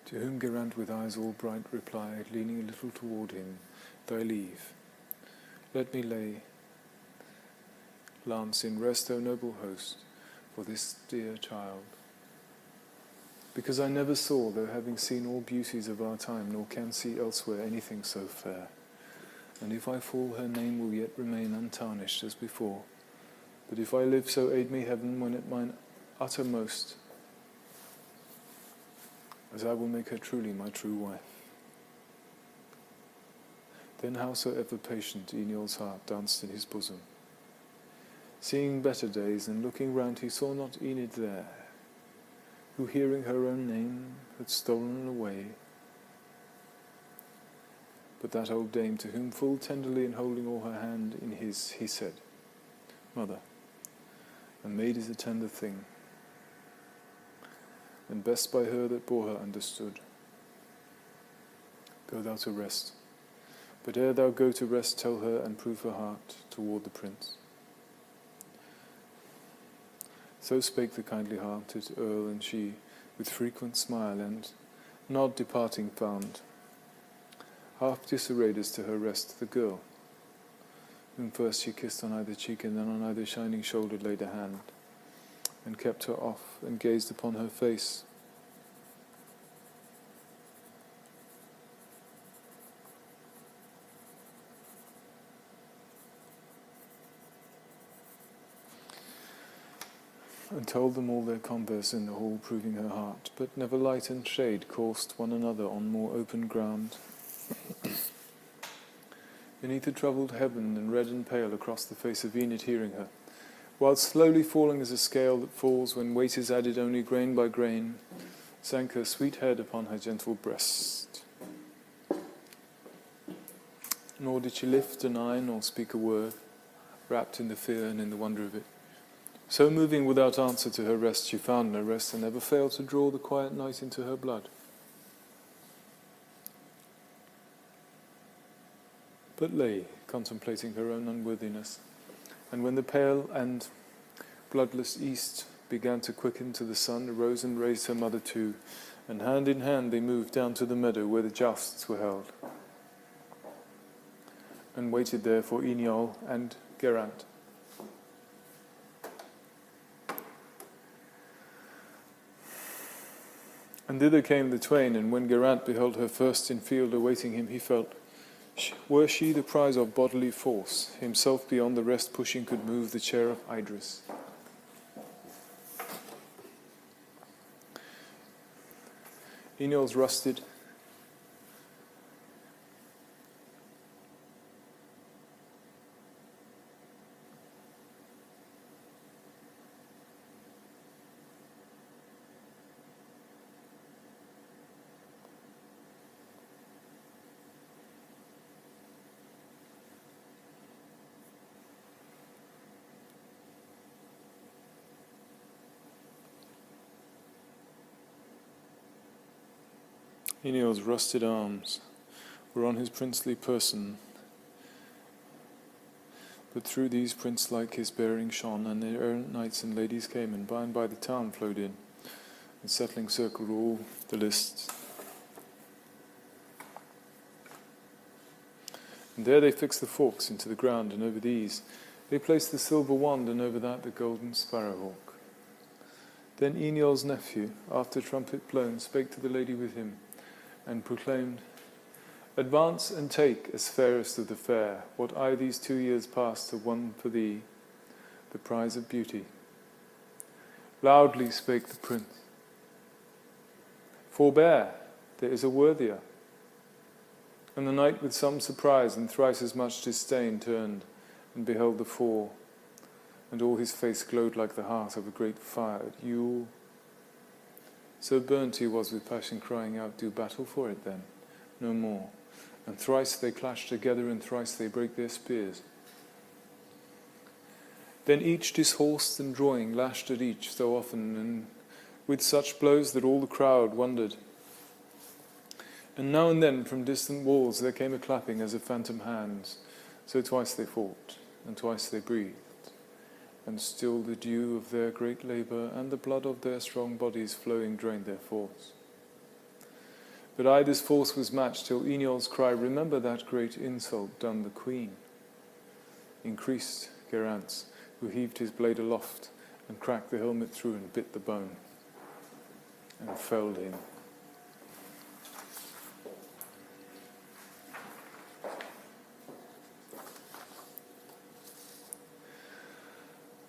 To whom Geraint with eyes all bright replied, leaning a little toward him, "Thy leave. Let me lay lance in rest, O noble host, for this dear child. Because I never saw, though having seen all beauties of our time, nor can see elsewhere anything so fair. And if I fall, her name will yet remain untarnished as before. But if I live, so aid me heaven, when at mine uttermost, as I will make her truly my true wife." Then howsoever patient Enid's heart danced in his bosom. Seeing better days, and looking round, he saw not Enid there, who hearing her own name had stolen away, but that old dame, to whom full tenderly and holding all her hand in his, he said, "Mother, a maid is a tender thing, and best by her that bore her understood. Go thou to rest, but ere thou go to rest, tell her and prove her heart toward the prince." So spake the kindly-hearted earl, and she, with frequent smile and nod departing found, half disarrayed as to her rest, the girl, whom first she kissed on either cheek, and then on either shining shoulder laid a hand, and kept her off, and gazed upon her face. And told them all their converse in the hall, proving her heart, but never light and shade coursed one another on more open ground. Beneath the troubled heaven, and red and pale across the face of Enid, hearing her, while slowly falling as a scale that falls when weight is added only grain by grain, sank her sweet head upon her gentle breast. Nor did she lift an eye nor speak a word, wrapped in the fear and in the wonder of it. So moving without answer to her rest, she found no rest, and never failed to draw the quiet night into her blood. But lay, contemplating her own unworthiness, and when the pale and bloodless east began to quicken to the sun, arose and raised her mother too, and hand in hand they moved down to the meadow where the jousts were held, and waited there for Enid and Geraint. And thither came the twain, and when Geraint beheld her first in field awaiting him, he felt, were she the prize of bodily force, himself beyond the rest pushing could move the chair of Idris. Enid's rusted, Enid's rusted arms were on his princely person, but through these prince-like his bearing shone, and the errant knights and ladies came, and by the town flowed in, and settling circled all the lists. And there they fixed the forks into the ground, and over these they placed the silver wand, and over that the golden sparrowhawk. Then Enid's nephew, after trumpet blown, spake to the lady with him, and proclaimed, "Advance and take, as fairest of the fair, what I these 2 years past have won for thee, the prize of beauty." Loudly spake the prince, "Forbear, there is a worthier." And the knight with some surprise and thrice as much disdain turned and beheld the four, and all his face glowed like the heart of a great fire at Yule. So burnt he was with passion, crying out, "Do battle for it then, no more." And thrice they clashed together, and thrice they brake their spears. Then each dishorsed and drawing lashed at each so often, and with such blows that all the crowd wondered. And now and then from distant walls there came a clapping as of phantom hands. So twice they fought, and twice they breathed. And still the dew of their great labour and the blood of their strong bodies flowing drained their force. But aye this force was matched till Enid's cry, "Remember that great insult done the queen," increased Geraint's, who heaved his blade aloft and cracked the helmet through and bit the bone and felled him.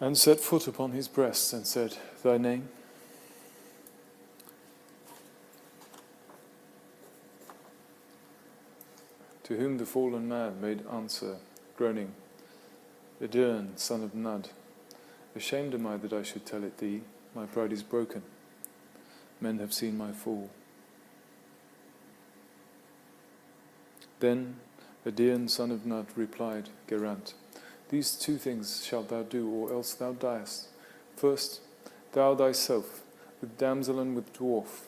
And set foot upon his breast and said, "Thy name?" To whom the fallen man made answer, groaning, "Geraint, son of Enid, ashamed am I that I should tell it thee. My pride is broken. Men have seen my fall." Then Geraint, son of Enid, replied, "Geraint, these two things shalt thou do, or else thou diest. First, thou thyself, with damsel and with dwarf,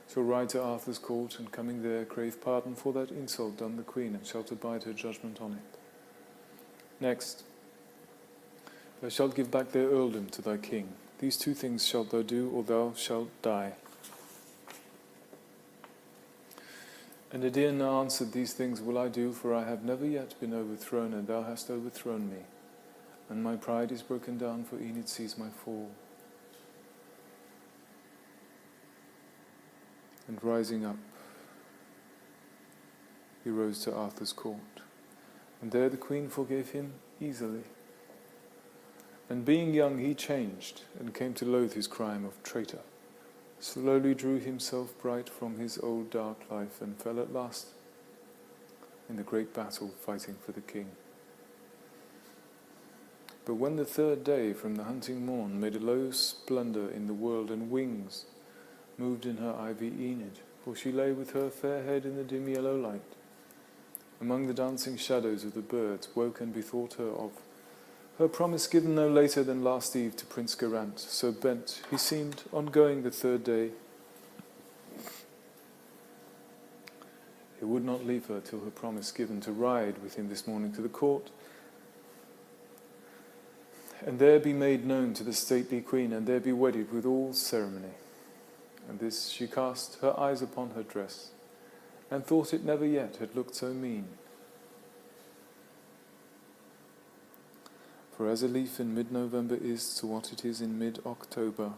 shall ride to Arthur's court, and coming there, crave pardon for that insult done the queen, and shalt abide her judgment on it. Next, thou shalt give back their earldom to thy king. These two things shalt thou do, or thou shalt die." And Geraint answered, "These things will I do, for I have never yet been overthrown, and thou hast overthrown me. And my pride is broken down, for Enid sees my fall." And rising up, he rose to Arthur's court. And there the queen forgave him easily. And being young, he changed, and came to loathe his crime of traitor. Slowly drew himself bright from his old dark life, and fell at last in the great battle fighting for the king. But when the third day from the hunting morn made a low splendour in the world, and wings moved in her ivy Enid, for she lay with her fair head in the dim yellow light, among the dancing shadows of the birds, woke and bethought her of her promise given no later than last eve to Prince Geraint. So bent he seemed on going the third day. He would not leave her till her promise given to ride with him this morning to the court, and there be made known to the stately queen, and there be wedded with all ceremony. And this she cast her eyes upon her dress, and thought it never yet had looked so mean. For as a leaf in mid-November is to what it is in mid-October,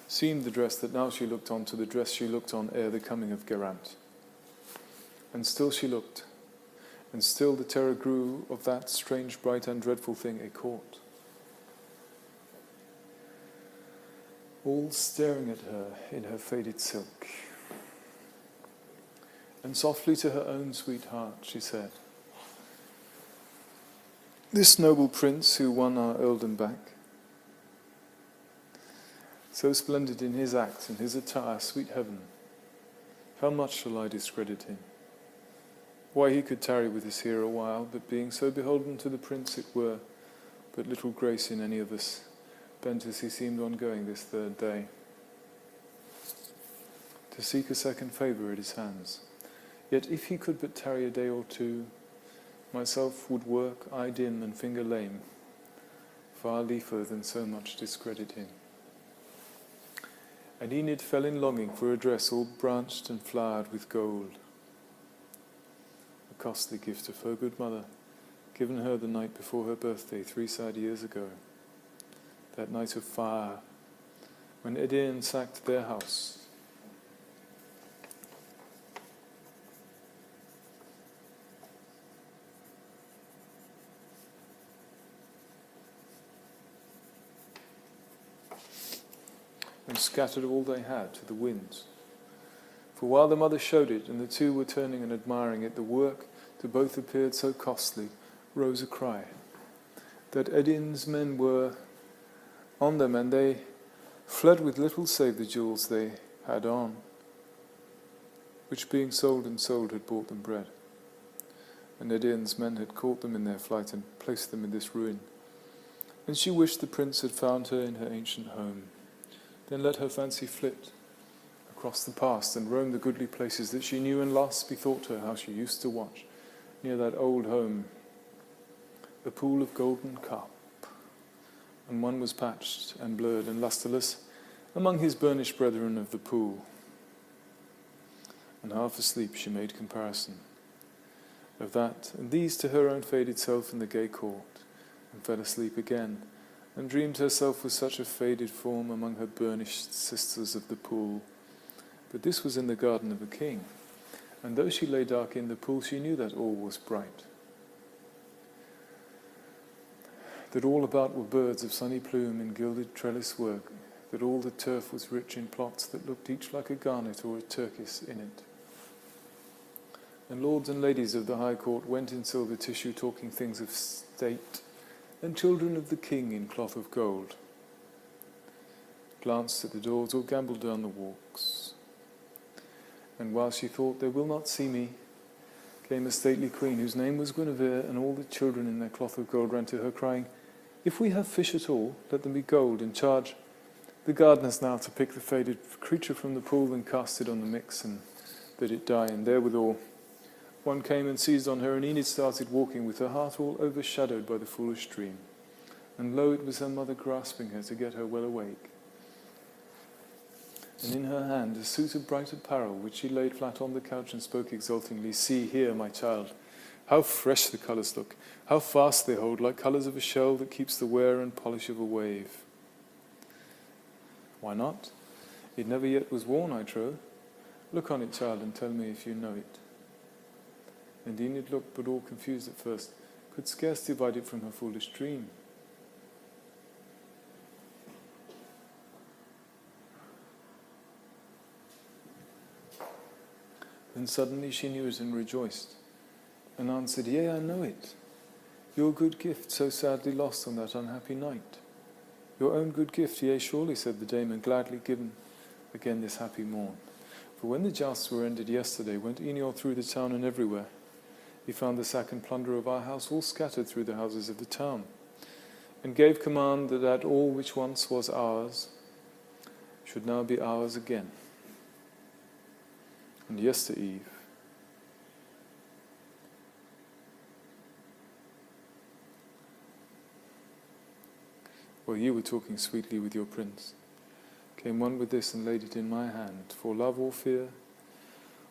seemed the dress that now she looked on to the dress she looked on ere the coming of Geraint. And still she looked, and still the terror grew of that strange, bright, and dreadful thing, a court, all staring at her in her faded silk. And softly to her own sweet heart she said, "This noble prince who won our earldom back, so splendid in his acts and his attire, sweet heaven, how much shall I discredit him? Why, he could tarry with us here a while, but being so beholden to the prince, it were but little grace in any of us, bent as he seemed on going this third day, to seek a second favour at his hands. Yet if he could but tarry a day or two, myself would work eye dim and finger lame, far liefer than so much discredit him." And Enid fell in longing for a dress all branched and flowered with gold, a costly gift of her good mother, given her the night before her birthday 3 sad years ago, that night of fire, when Geraint sacked their house. And scattered all they had to the winds. For while the mother showed it, and the two were turning and admiring it, the work to both appeared so costly, rose a cry, that Geraint's men were on them, and they fled with little save the jewels they had on, which being sold and sold had bought them bread. And Geraint's men had caught them in their flight, and placed them in this ruin. And she wished the prince had found her in her ancient home. Then let her fancy flit across the past, and roam the goodly places that she knew, and last bethought her how she used to watch, near that old home, a pool of golden cup, and one was patched and blurred and lustreless among his burnished brethren of the pool. And half asleep she made comparison of that and these to her own faded self in the gay court, and fell asleep again, and dreamed herself with such a faded form among her burnished sisters of the pool. But this was in the garden of a king, and though she lay dark in the pool, she knew that all was bright, that all about were birds of sunny plume in gilded trellis work, that all the turf was rich in plots that looked each like a garnet or a turkis in it. And lords and ladies of the high court went in silver tissue, talking things of state, and children of the king in cloth of gold glanced at the doors or gambled down the walks. And while she thought, they will not see me, came a stately queen whose name was Guinevere, and all the children in their cloth of gold ran to her, crying, "If we have fish at all, let them be gold, and charge the gardeners now to pick the faded creature from the pool and cast it on the mix and bid it die." And therewithal one came and seized on her, and Enid started walking with her heart all overshadowed by the foolish dream. And lo, it was her mother grasping her to get her well awake. And in her hand a suit of bright apparel, which she laid flat on the couch and spoke exultingly, "See here, my child, how fresh the colours look, how fast they hold, like colours of a shell that keeps the wear and polish of a wave." "Why not? It never yet was worn, I trow. Look on it, child, and tell me if you know it." And Enid looked, but all confused at first, could scarce divide it from her foolish dream. Then suddenly she knew it and rejoiced, and answered, "Yea, I know it. Your good gift so sadly lost on that unhappy night. Your own good gift, yea, surely," said the dame, "and gladly given again this happy morn. For when the jousts were ended yesterday, went Enid through the town, and everywhere he found the sack and plunder of our house all scattered through the houses of the town, and gave command that all which once was ours should now be ours again. And yestereve while you were talking sweetly with your prince, came one with this and laid it in my hand, for love or fear,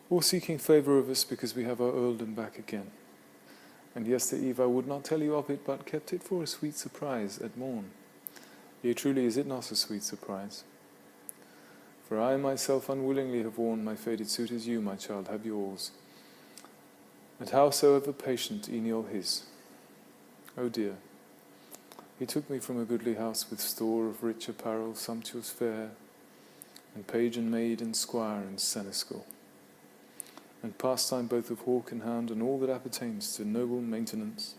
or seeking favour of us because we have our earldom back again. And yestereve I would not tell you of it, but kept it for a sweet surprise at morn. Yea, truly is it not a sweet surprise? For I myself unwillingly have worn my faded suit as you, my child, have yours. And howsoever patient Enid his. Oh dear, he took me from a goodly house with store of rich apparel, sumptuous fare, and page and maid and squire and seneschal, and pastime both of hawk and hound, and all that appertains to noble maintenance,